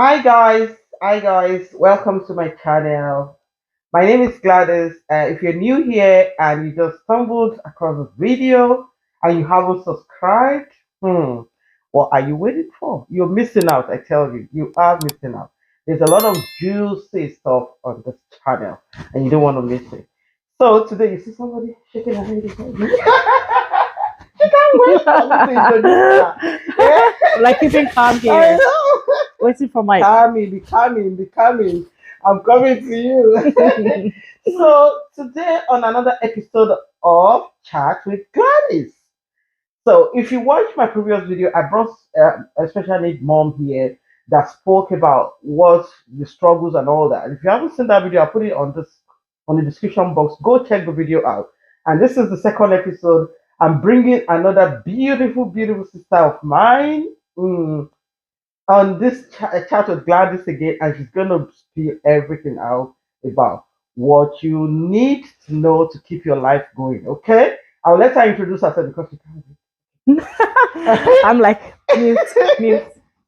Hi guys, welcome to my channel. My name is Gladys. If you're new here and you just stumbled across this video and you haven't subscribed, what are you waiting for? You're missing out, I tell you. You are missing out. There's a lot of juicy stuff on this channel and you don't want to miss it. So today you see somebody shaking her head. She can't wait for me to introduce her. Yeah. Like keeping calm I here, know. waiting for Mike. Be coming. I'm coming to you. So today on another episode of Chat with Gladys. So if you watch my previous video, I brought a special need mom here that spoke about what the struggles and all that. And if you haven't seen that video, I'll put it on the description box. Go check the video out. And this is the second episode. I'm bringing another beautiful sister of mine. On this chat with Gladys again, and she's going to spill everything out about what you need to know to keep your life going. Okay, I'll let her introduce herself because she I'm like mute.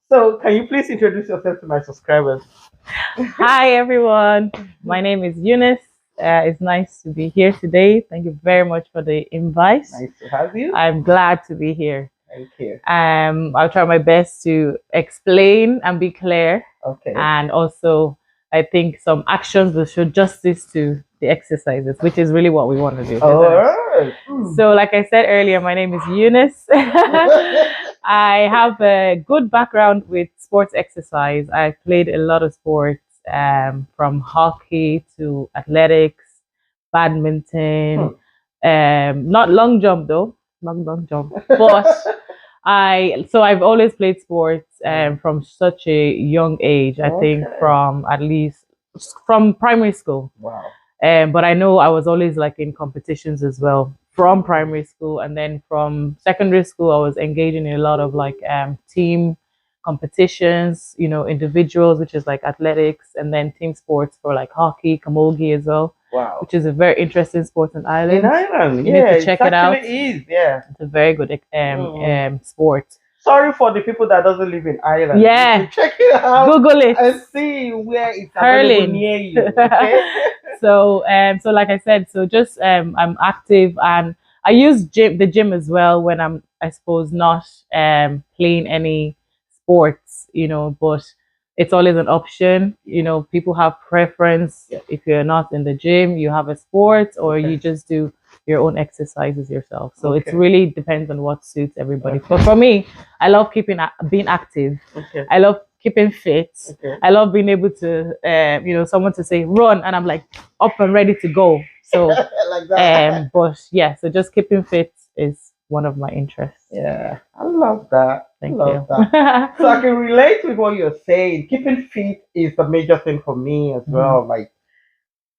So, can you please introduce yourself to my subscribers? Hi everyone, my name is Eunice. It's nice to be here today. Thank you very much for the invite. Nice to have you. I'm glad to be here. Thank you. I'll try my best to explain and be clear. Okay. And also, I think some actions will show justice to the exercises, which is really what we want to do. All right. So, like I said earlier, my name is Eunice. I have a good background with sports exercise. I played a lot of sports, from hockey to athletics, badminton, not long jump though, long jump, but I've always played sports from such a young age. I think from at least from primary school. Wow. But I know I was always like in competitions as well from primary school, and then from secondary school I was engaging in a lot of like team competitions, individuals, which is like athletics, and then team sports for like hockey, camogie as well. Wow. Which is a very interesting sport in Ireland. In Ireland, You need to check it out. It is, yeah. It's a very good sport. Sorry for the people that doesn't live in Ireland. Yeah. You check it out. Google it and see where it's Hurling. available near you. Okay? So like I said, so just I'm active, and I use the gym as well when I'm, I suppose, not playing any sports, but it's always an option. People have preference. Yeah. If you're not in the gym, you have a sport, or you just do your own exercises yourself. So it really depends on what suits everybody. But for me, I love being active. I love keeping fit. I love being able to, someone to say run, and I'm like up and ready to go. So, like that. but yeah, so just keeping fit is one of my interests. Yeah, I love that. Thank love you. That. So I can relate with what you're saying. Keeping fit is a major thing for me as well. Like,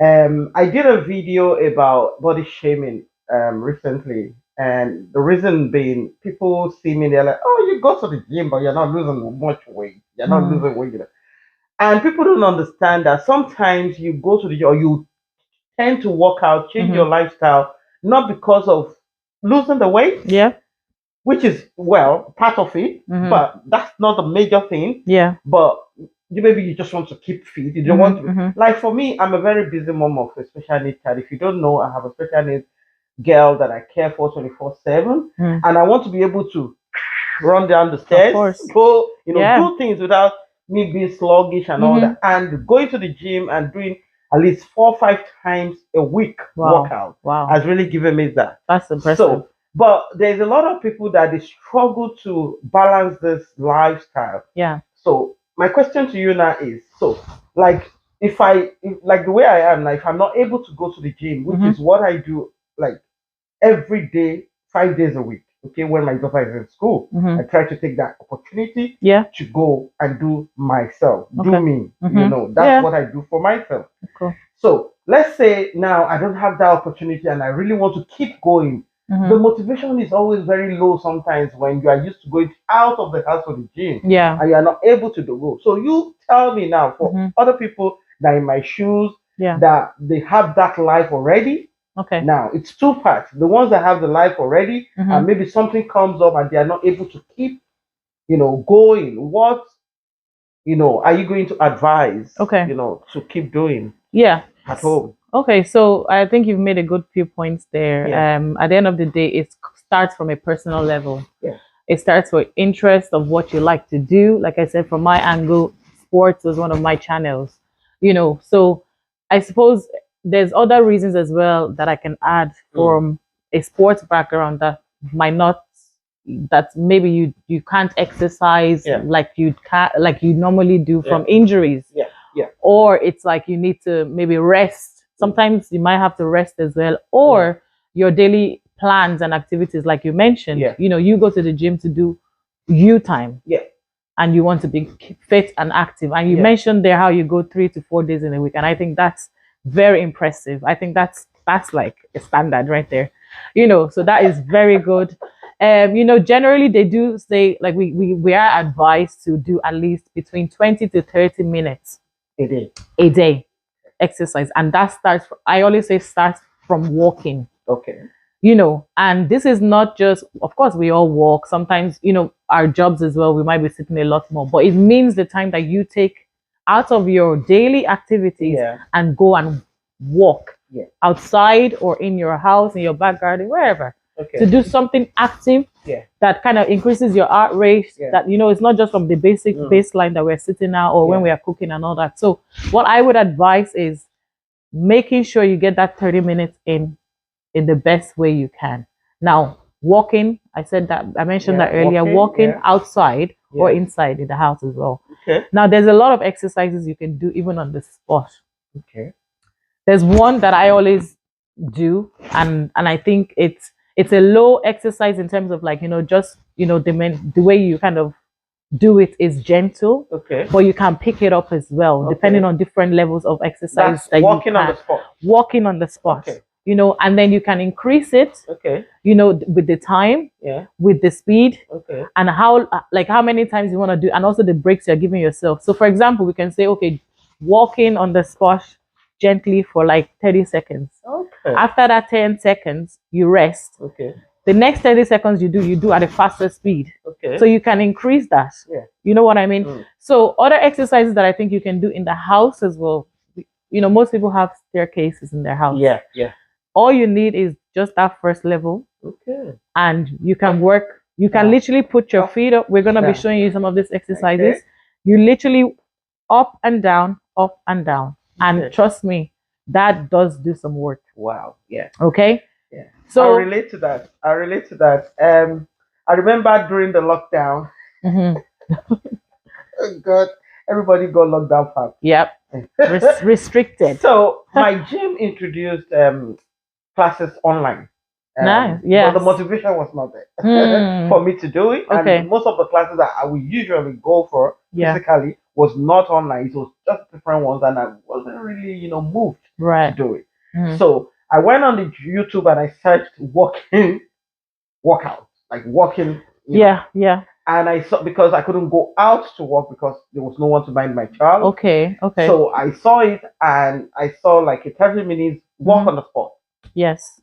I did a video about body shaming recently, and the reason being, people see me, they're like, "Oh, you go to the gym, but you're not losing much weight. You're not losing weight." And people don't understand that sometimes you go to the gym or you tend to work out, change your lifestyle, not because of losing the weight. Yeah. Which is, well, part of it, but that's not the major thing. Yeah. But maybe you just want to keep fit. You don't want to. Like for me, I'm a very busy mom of a special needs child. If you don't know, I have a special needs girl that I care for 24/7, and I want to be able to run down the stairs, go, do things without me being sluggish and all that. And going to the gym and doing at least 4 or 5 times a week workout has really given me that. That's impressive. So, but there's a lot of people that they struggle to balance this lifestyle. Yeah. So my question to you now is, so like like the way I am, like if I'm not able to go to the gym, which is what I do like every day, 5 days a week. Okay, when my daughter is in school, I try to take that opportunity to go and do myself, do me. That's what I do for myself. Cool. So let's say now I don't have that opportunity and I really want to keep going. The motivation is always very low sometimes when you are used to going out of the house for the gym. Yeah. And you are not able to go. So you tell me now, for other people that are in my shoes, that they have that life already. Okay. Now it's 2 parts. The ones that have the life already, and maybe something comes up and they are not able to keep, going. What are you going to advise, Okay. to keep doing Yeah. at home? Okay, so I think you've made a good few points there. Yeah. At the end of the day, it starts from a personal level. Yeah. It starts with interest of what you like to do. Like I said, from my angle, sports was one of my channels. So I suppose there's other reasons as well that I can add from a sports background might not that maybe you can't exercise like you normally do from injuries. Yeah. Yeah. Or it's like you need to maybe rest. Sometimes you might have to rest as well, or your daily plans and activities, like you mentioned. You go to the gym to do you time. And you want to be fit and active. And you mentioned there how you go 3 to 4 days in a week. And I think that's very impressive. I think that's like a standard right there. So that is very good. Generally they do say like we are advised to do at least between 20 to 30 minutes a day exercise. And that I always say starts from walking. Okay. And this is not just, of course, we all walk. Sometimes, our jobs as well, we might be sitting a lot more, but it means the time that you take out of your daily activities and go and walk outside or in your house, in your back garden, wherever, to do something active that kind of increases your heart rate, that, it's not just from the basic baseline that we're sitting now or when we are cooking and all that. So what I would advise is making sure you get that 30 minutes in the best way you can. Now, walking, I mentioned that earlier, walking outside or inside in the house as well. Okay. Now, there's a lot of exercises you can do even on the spot. Okay. There's one that I always do, and I think it's a low exercise in terms of like, just, the way you kind of do it is gentle. Okay. But you can pick it up as well, depending on different levels of exercise. That's walking on the spot. Walking on the spot. Okay. And then you can increase it, with the time, with the speed, and how many times you want to do, and also the breaks you're giving yourself. So for example, we can say, okay, walking on the spot gently for like 30 seconds. Okay. After that 10 seconds, you rest. Okay. The next 30 seconds you do at a faster speed. Okay. So you can increase that. Yeah. You know what I mean? So other exercises that I think you can do in the house as well. Most people have staircases in their house. Yeah. Yeah. All you need is just that first level. Okay. And you can work. You can literally put your feet up. We're going to be showing you some of these exercises. Okay. You literally up and down, up and down. And trust me, that does do some work. Wow. Yeah. Okay. Yeah. So I relate to that. I remember during the lockdown. Oh God, everybody got locked down fast. Yep. Restricted. So my gym introduced classes online. Nice. Yeah. But the motivation was not there for me to do it. Okay. And most of the classes that I would usually go for physically was not online. It was just different ones, and I wasn't really, moved to do it. So I went on the YouTube and I searched walking workouts, like walking. Yeah. And I saw, because I couldn't go out to walk because there was no one to mind my child. Okay. So I saw it, and I saw like a 30 minutes walk on the spot. Yes.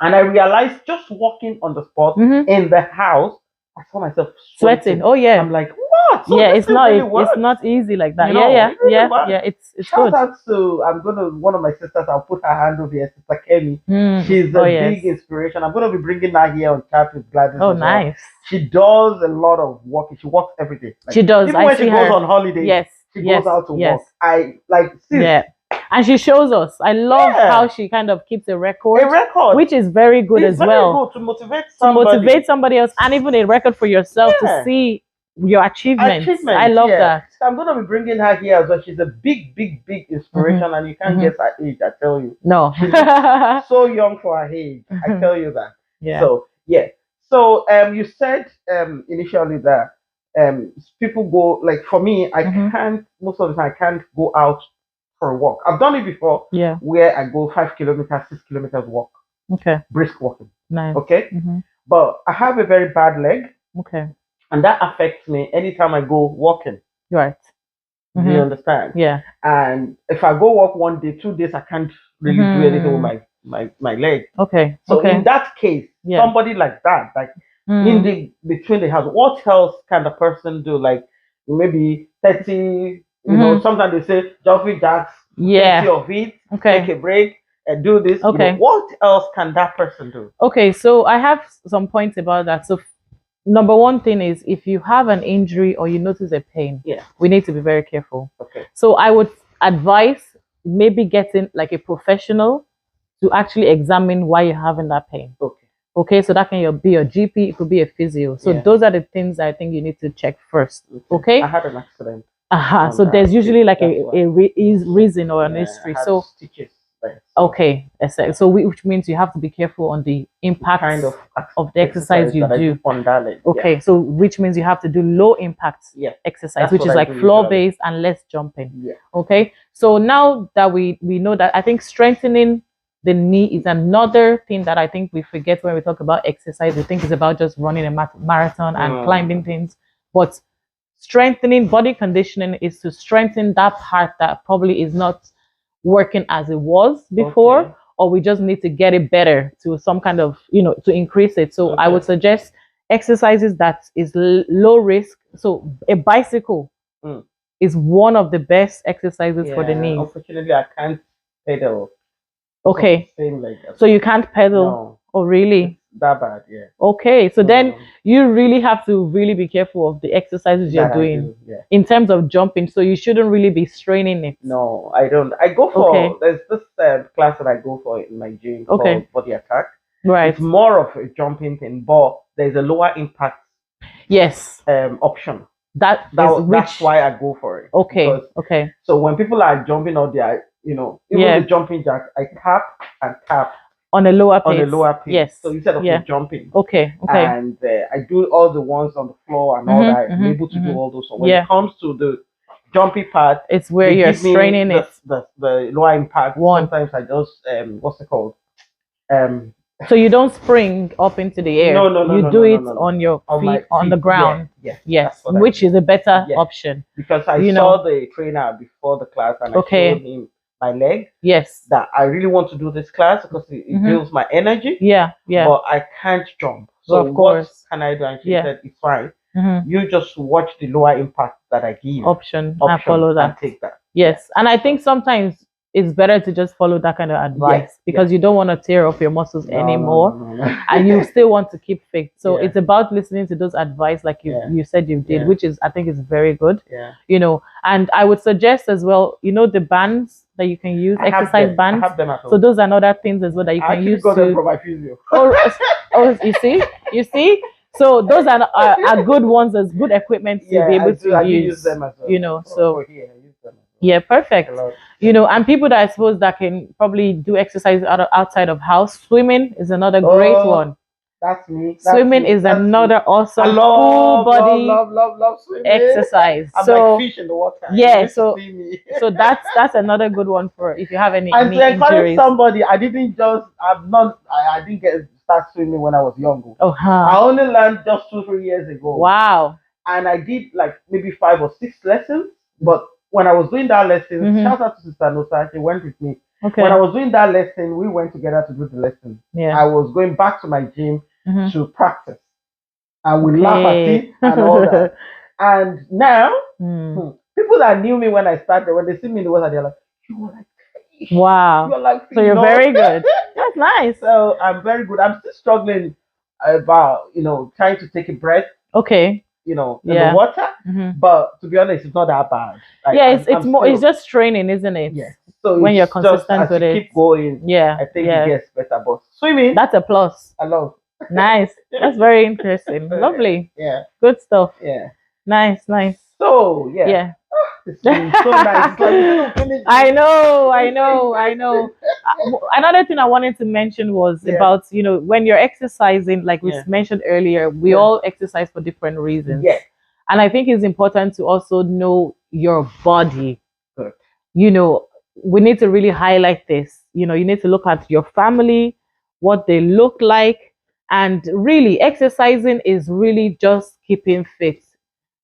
And I realized just walking on the spot in the house, I saw myself sweating. Oh yeah. I'm like, what? So it's not it's not easy like that. It's Shout good. out to one of my sisters. I'll put her hand over here, Sister Kenny. She's a big inspiration. I'm gonna be bringing her here on chat with Gladys. Oh, nice. She does a lot of walking. She walks every day. She does. Even when she goes on holiday, she goes out to walk. And she shows us. I love how she kind of keeps a record, which is very good as well. Good to motivate somebody else, and even a record for yourself to see your achievements. I love that. So I'm going to be bringing her here as well. She's a big inspiration, and you can't guess her age. I tell you. No, she's so young for her age. I tell you that. Yeah. So you said initially that people go, like, for me, I can't, most of the time I can't go out for a walk. I've done it before. Yeah. Where I go 5 kilometers, 6 kilometers walk. Okay. Brisk walking. Nice. Okay. But I have a very bad leg. Okay. And that affects me anytime I go walking. Right. Do you understand? Yeah. And if I go walk 1 day, 2 days, I can't really do anything with my leg. Okay. So in that case, somebody like that, like in the between the house, what else can the person do? Like, maybe 30. You know, sometimes they say jumping jacks, 30 of it. Okay. Take a break and do this. Okay. You know, what else can that person do? Okay, so I have some points about that. So number one thing is, if you have an injury or you notice a pain, we need to be very careful. Okay. So I would advise maybe getting like a professional to actually examine why you're having that pain. Okay. Okay, so that can be your GP, it could be a physio. So those are the things I think you need to check first. Okay. I had an accident. So there's usually like a reason or an history. So stitches. Okay, so which means you have to be careful on the impact of the exercise you do. On that leg. Okay, so which means you have to do low impact exercise, which is like floor based and less jumping. Yeah. Okay, so now that we know that, I think strengthening the knee is another thing that I think we forget when we talk about exercise. We think it's about just running a marathon and climbing things, but strengthening body conditioning is to strengthen that part that probably is not working as it was before, or we just need to get it better to some kind of, to increase it. So I would suggest exercises that is low risk. So a bicycle is one of the best exercises for the knees. Unfortunately, I can't pedal. Okay. So you can't pedal? No. Oh, really? That bad, yeah. Okay, so then you really have to really be careful of the exercises you're doing in terms of jumping. So you shouldn't really be straining it. No, I don't. I go for there's this class that I go for in my gym called Body Attack. Right. It's more of a jumping thing, but there's a lower impact option. That's why I go for it. Okay. Okay. So when people are jumping out there, even the jumping jack, I tap and tap. On a lower pace. On a lower pace. Yes. So instead of jumping. Okay. Okay. And I do all the ones on the floor and all that. I'm able to do all those. So when it comes to the jumping part, it's where you're straining it. The lower impact. Sometimes I just what's it called? So you don't spring up into the air. No. You do it on your feet, on the ground. Yes. Which is a better option. Because I saw the trainer before the class and I showed him my leg. Yes. That I really want to do this class because it builds my energy. Yeah. But I can't jump. So of course. What can I do? And she said, it's fine. You just watch the lower impact that I give. Option and follow that. And take that. Yes. And I think sometimes it's better to just follow that kind of advice because you don't want to tear up your muscles anymore and you still want to keep fit. So it's about listening to those advice like you said you did, which is, I think, is very good. And I would suggest as well, the bands that you can use, exercise bands. I have them at home. So those are other things as well that you can use. I got them from my physio. You see? So those are good ones, as good equipment to be able to use them as well. Yeah, perfect. And people that I suppose that can probably do exercise outside of house. Swimming is another great one. That's me. Swimming is another awesome full body love swimming. Exercise. I'm like fish in the water. Yeah, so that's another good one for if you have any injuries. Somebody, I didn't start swimming when I was young. I only learned just 2-3 years ago. Wow. And I did like maybe 5 or 6 lessons, but when I was doing that lesson, shout out to Sister Nosa, she went with me. Okay. When I was doing that lesson, we went together to do the lesson. Yeah. I was going back to my gym to practice. And we laugh at it and all that. And now, people that knew me when I started, when they see me in the water, they're like, you were like fish. Wow. You're like fish. So you're very good. That's nice. So I'm very good. I'm still struggling about, trying to take a breath. Okay. In the water, but to be honest, it's not that bad. It's just training, isn't it? Yeah. So when you're consistent with it, keep going. Yeah, I think it gets better. But swimming, that's a plus. I love. Nice. That's very interesting. Lovely. Yeah. Good stuff. Yeah. Nice. So yeah. It's been so nice. I know. Another thing I wanted to mention was about, when you're exercising, like we mentioned earlier, we all exercise for different reasons. Yeah. And I think it's important to also know your body. Good. We need to really highlight this. You need to look at your family, what they look like, and really exercising is really just keeping fit.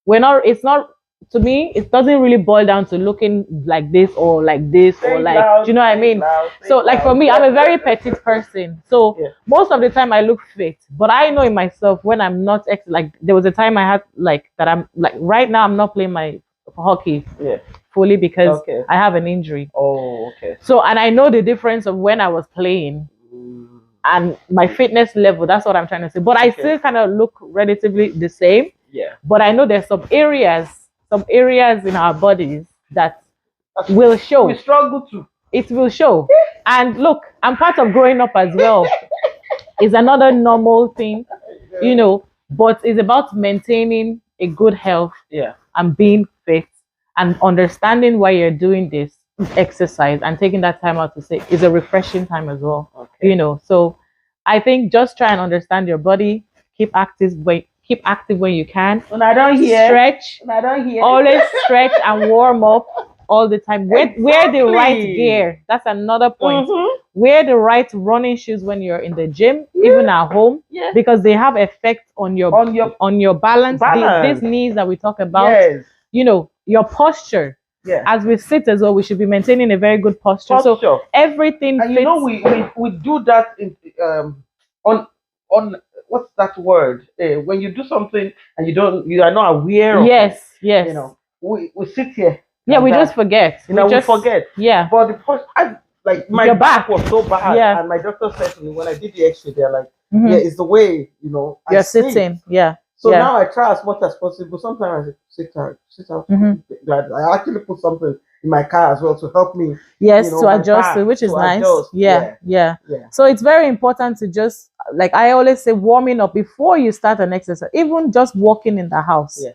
It's not to me, it doesn't really boil down to looking like this or like this Say or it like, loud, do you know what I say it mean? loud, say So it like for loud. me, I'm a very petite person. So Yeah. most of the time I look fit, but I know in myself when I'm not like there was a time I had like that I'm like right now I'm not playing my hockey Yeah. fully because Okay. I have an injury. Oh, okay. So and I know the difference of when I was playing Mm, and my fitness level. That's what I'm trying to say. But I Okay. still kind of look relatively the same. yeah. But I know there's some areas in our bodies that will show. We struggle to. It will show. And look, I'm part of growing up as well. It's another normal thing, you know, but it's about maintaining a good health Yeah. and being fit and understanding why you're doing this exercise and taking that time out to say is a refreshing time as well. Okay. You know, so I think just try and understand your body, keep active when you can. When I don't hear. Stretch, When I don't hear. always stretch and warm up all the time. Wear the right Exactly. gear. That's another point. Mhm. Wear the right running shoes when you're in the gym, even at home, Yeah. because they have effect on your balance. Balance. These knees that we talk about. Yes. You know, your posture. Yeah. As we sit as well, we should be maintaining a very good posture. So Posture. everything And fits. you know we do that in on what's that word? When you do something and you are not aware of it, yes. you know, we sit here. Yeah, and we that, just forget. you know, we forget. Yeah. But the posture, like my Your back back. was so bad, Yeah. and my doctor said to me when I did the X-ray, they're like, Mhm. yeah, it's the way I You're sit. sitting. Yeah. So Yeah. now I try as much as possible. Sometimes I sit out. Mhm. Glad I actually put something in my car as well to help me. Yes, you know, to my adjust back, it, which is to nice. adjust. Yeah. Yeah. So it's very important to just, like I always say, warming up before you start an exercise, even just walking in the house. Yeah.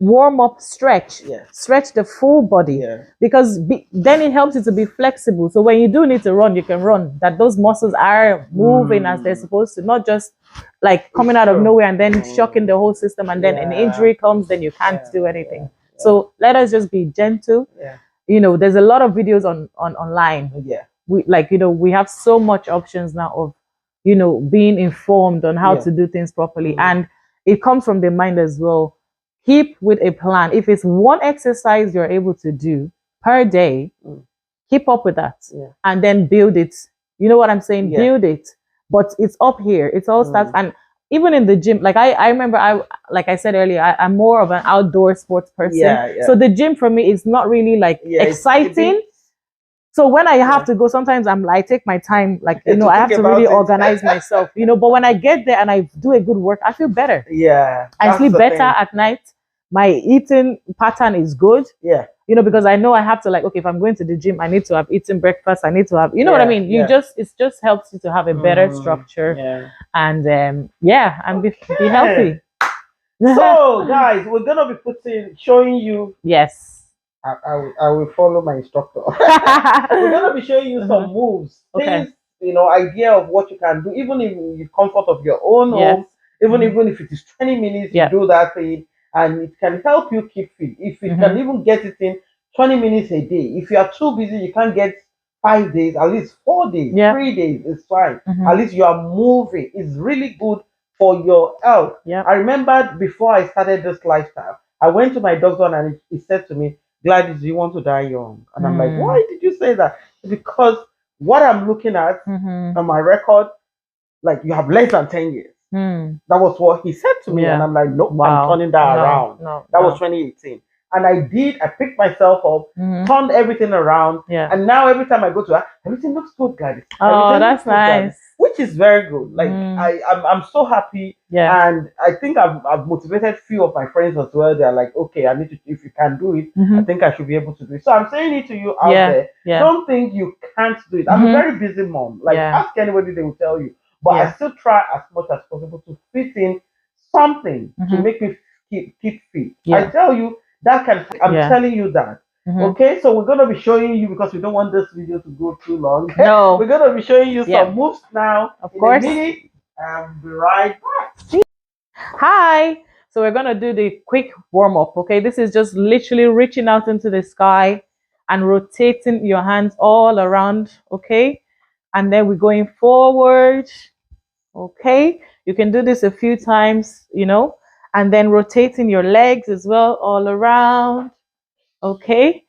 Warm up, stretch. Yeah. Stretch the full body. Yeah. Because then it helps you to be flexible. So when you do need to run, you can run. That those muscles are moving as they're supposed to, not just like coming out of nowhere and then shocking the whole system, and then an injury comes, then you can't do anything. So let us just be gentle. Yeah. You know, there's a lot of videos online. Yeah. We have so much options now of, being informed on how to do things properly. And it comes from the mind as well. Keep with a plan. If it's one exercise you're able to do per day, keep up with that. And then build it. You know what I'm saying? Yeah. Build it. But it's up here. It all starts. And even in the gym, like I remember, like I said earlier, I'm more of an outdoor sports person. Yeah. So the gym for me is not really like exciting. So when I have to go, sometimes I take my time, like, I have to really organize myself, but when I get there and I do a good work, I feel better. Yeah. I sleep better at night. My eating pattern is good. Yeah. Because I know I have to, like, okay, if I'm going to the gym, I need to have eaten breakfast. I need to have, what I mean? It just helps you to have a better structure. Yeah. And and be healthy. So guys, we're gonna be showing you. Yes. I will follow my instructor. We're gonna be showing you some moves, things, idea of what you can do, even in the comfort of your own home, even if it is 20 minutes, you do that thing, and it can help you keep fit. If you can even get it in 20 minutes a day. If you are too busy, you can't get 5 days, at least 4 days, 3 days, it's fine. At least you are moving. It's really good for your health. I remember before I started this lifestyle, I went to my doctor and he said to me, Gladys, do you want to die young? And I'm like, why did you say that? Because what I'm looking at on my record, like, you have less than 10 years. That was what he said to me. And I'm like, nope, I'm turning that around. That was 2018. And I picked myself up, turned everything around. And now every time I go to her, everything looks good, Gladys. Oh, that's nice. Which is very good. Like, I'm so happy. And I think I've motivated few of my friends as well. They're like, okay, I need to, if you can do it, I think I should be able to do it. So I'm saying it to you out there. Don't think you can't do it. I'm a very busy mom. Like, ask anybody, they will tell you. But I still try as much as possible to fit in something to make me keep fit. I tell you, that can, I'm telling you that. Okay, so we're going to be showing you, because we don't want this video to go too long. No. We're going to be showing you some moves now. Of course. In a minute, and be right back. Hi. So we're going to do the quick warm up. Okay, this is just literally reaching out into the sky and rotating your hands all around. Okay, and then we're going forward. Okay, you can do this a few times, And then rotating your legs as well, all around. Okay.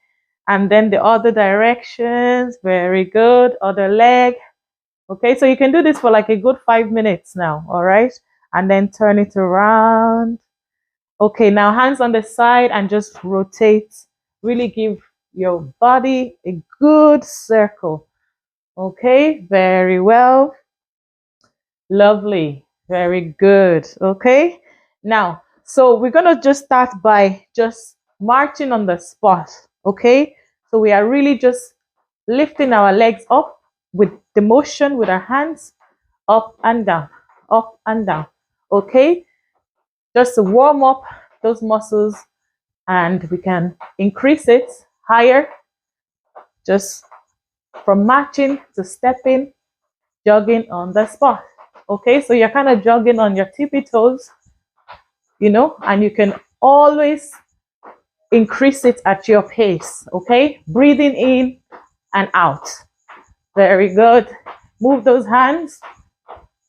And then the other directions. Very good. Other leg. Okay. So you can do this for like a good 5 minutes now. All right. And then turn it around. Okay. Now hands on the side and just rotate. Really give your body a good circle. Okay. Very well. Lovely. Very good. Okay. Now, so we're going to just start by just marching on the spot. Okay. So we are really just lifting our legs up with the motion with our hands up and down, up and down. Okay. Just to warm up those muscles, and we can increase it higher just from marching to stepping, jogging on the spot. Okay, so you're kind of jogging on your tippy toes, you know, and you can always increase it at your pace. Okay, breathing in and out. Very good. Move those hands,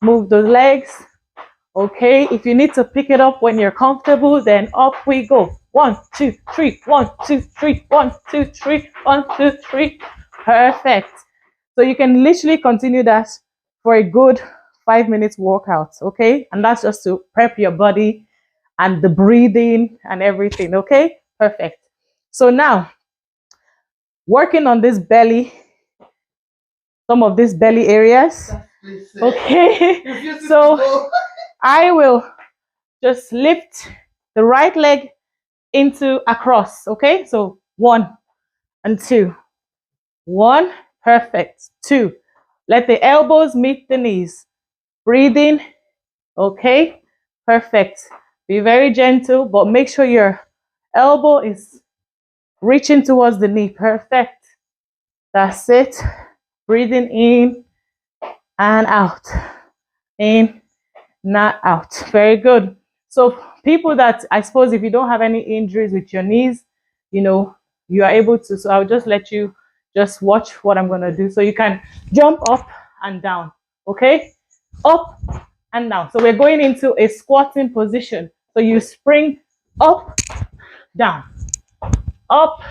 move those legs. Okay, if you need to pick it up when you're comfortable, then up we go. 1, 2, 3, 1, 2, 3, 1, 2, 3, 1, 2, 3. Perfect. So you can literally continue that for a good 5 minutes workout. Okay, and that's just to prep your body and the breathing and everything. Okay, perfect. So now working on this belly, some of these belly areas. Okay, so I will just lift the right leg into across. Okay, so 1 and 2. 1, perfect. 2, let the elbows meet the knees. Breathing. Okay, perfect. Be very gentle, but make sure your elbow is reaching towards the knee. Perfect. That's it. Breathing in and out. In, not out. Very good. So people that, I suppose, if you don't have any injuries with your knees, you know, you are able to. So I'll just let you just watch what I'm going to do. So you can jump up and down. Okay, up and down. So we're going into a squatting position. So you spring up, down, up.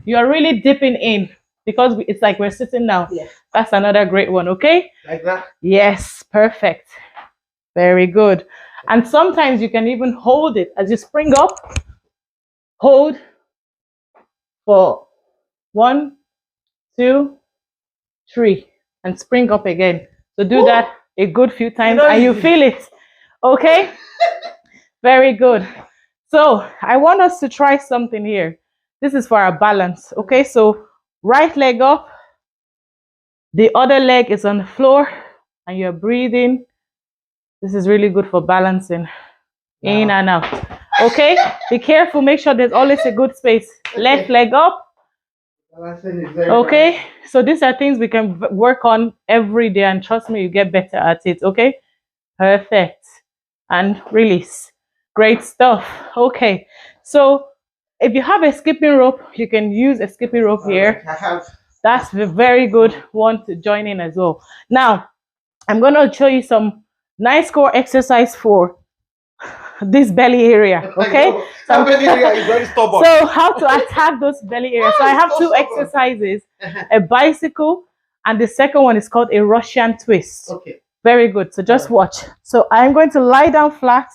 You are really dipping in because it's like we're sitting down. Yeah. That's another great one. Okay, like that. Yes, perfect. Very good. And sometimes you can even hold it as you spring up. Hold for 1, 2, 3, and spring up again. So do that a good few times and you feel it. Okay? Very good. So I want us to try something here. This is for our balance. Okay, so right leg up, the other leg is on the floor, and you're breathing. This is really good for balancing in and out. Okay, be careful, make sure there's always a good space. Left leg up. Okay, so these are things we can work on every day, and trust me, you get better at it. Okay, perfect. And release. Great stuff. Okay, so if you have a skipping rope, you can use a skipping rope here. I have. That's a very good one to join in as well. Now I'm going to show you some nice core exercise for this belly area. Okay, so, belly area is very stubborn. So how to attack those belly areas. So I have two exercises, a bicycle, and the second one is called a Russian twist. Okay, very good. So just watch. So I'm going to lie down flat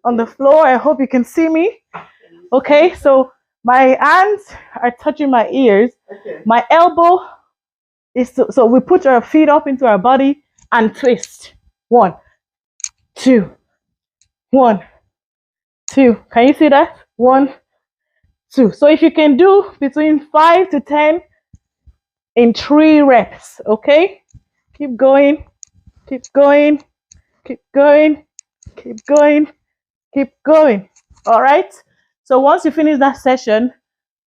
on the floor. I hope you can see me. Okay, so my hands are touching my ears. Okay. My elbow is so we put our feet up into our body and twist. 1, 2, 1, 2. Can you see that? 1, 2. So if you can do between 5 to 10 in 3 reps, okay? Keep going, keep going, keep going, keep going, keep going. All right? So once you finish that session,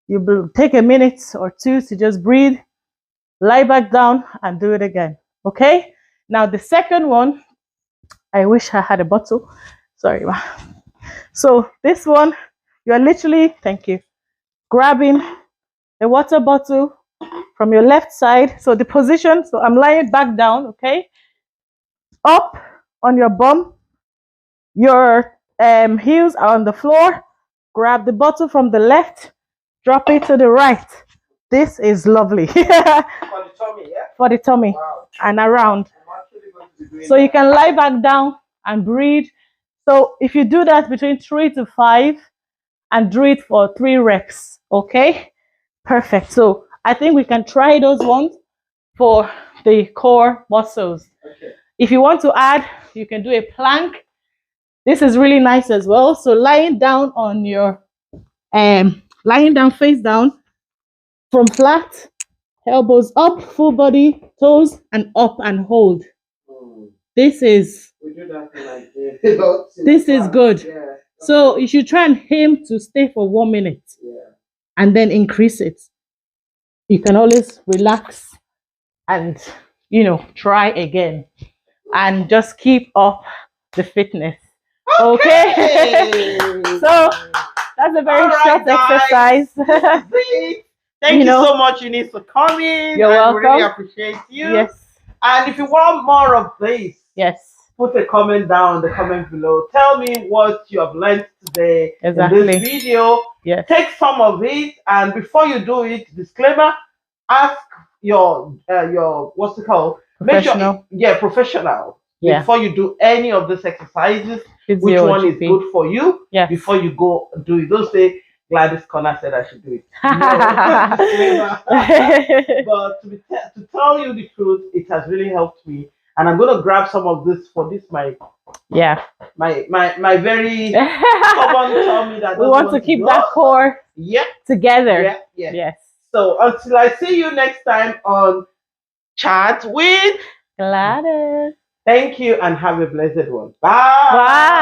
you take a minute or 2 to just breathe, lie back down and do it again. Okay? Now the second one, I wish I had a bottle. Sorry, ma. So this one, you are literally, thank you, grabbing a water bottle from your left side. So the position, so I'm lying back down, okay? Up on your bum, your heels are on the floor. Grab the bottle from the left, drop it to the right. This is lovely. For the tummy, yeah? For the tummy. Wow. And around. I'm actually going to be doing So you that. can lie back down and breathe. So if you do that between 3 to 5 and do it for 3 reps, okay? Perfect. So I think we can try those ones for the core muscles. Okay. If you want to add, you can do a plank. This is really nice as well. So lying down on your, lying down face down from flat, elbows up, full body, toes, and up and hold. This is, We do that in Nigeria. this is good. Yeah. So you should try and aim to stay for 1 minute and then increase it. You can always relax and, you know, try again and just keep up the fitness. Okay. So that's a very short exercise. Thank you so much, Eunice, for coming. You're welcome. I really appreciate you. Yes. And if you want more of this, Yes. put a comment down in the comment below. Tell me what you have learned today in this video. Yes. Take some of it, and before you do it, disclaimer: ask your what's it called? Professional. Make sure, professional. Yeah. Before you do any of these exercises, Physio, which one is GP. good for you? Yes. Before you go do it, don't say Gladys Connor said I should do it. No. But to tell you the truth, it has really helped me, and I'm gonna grab some of this for this my very stubborn tummy that we want to keep that core together. Yes. So until I see you next time on Chat with Gladys. Thank you and have a blessed one. Bye. Bye.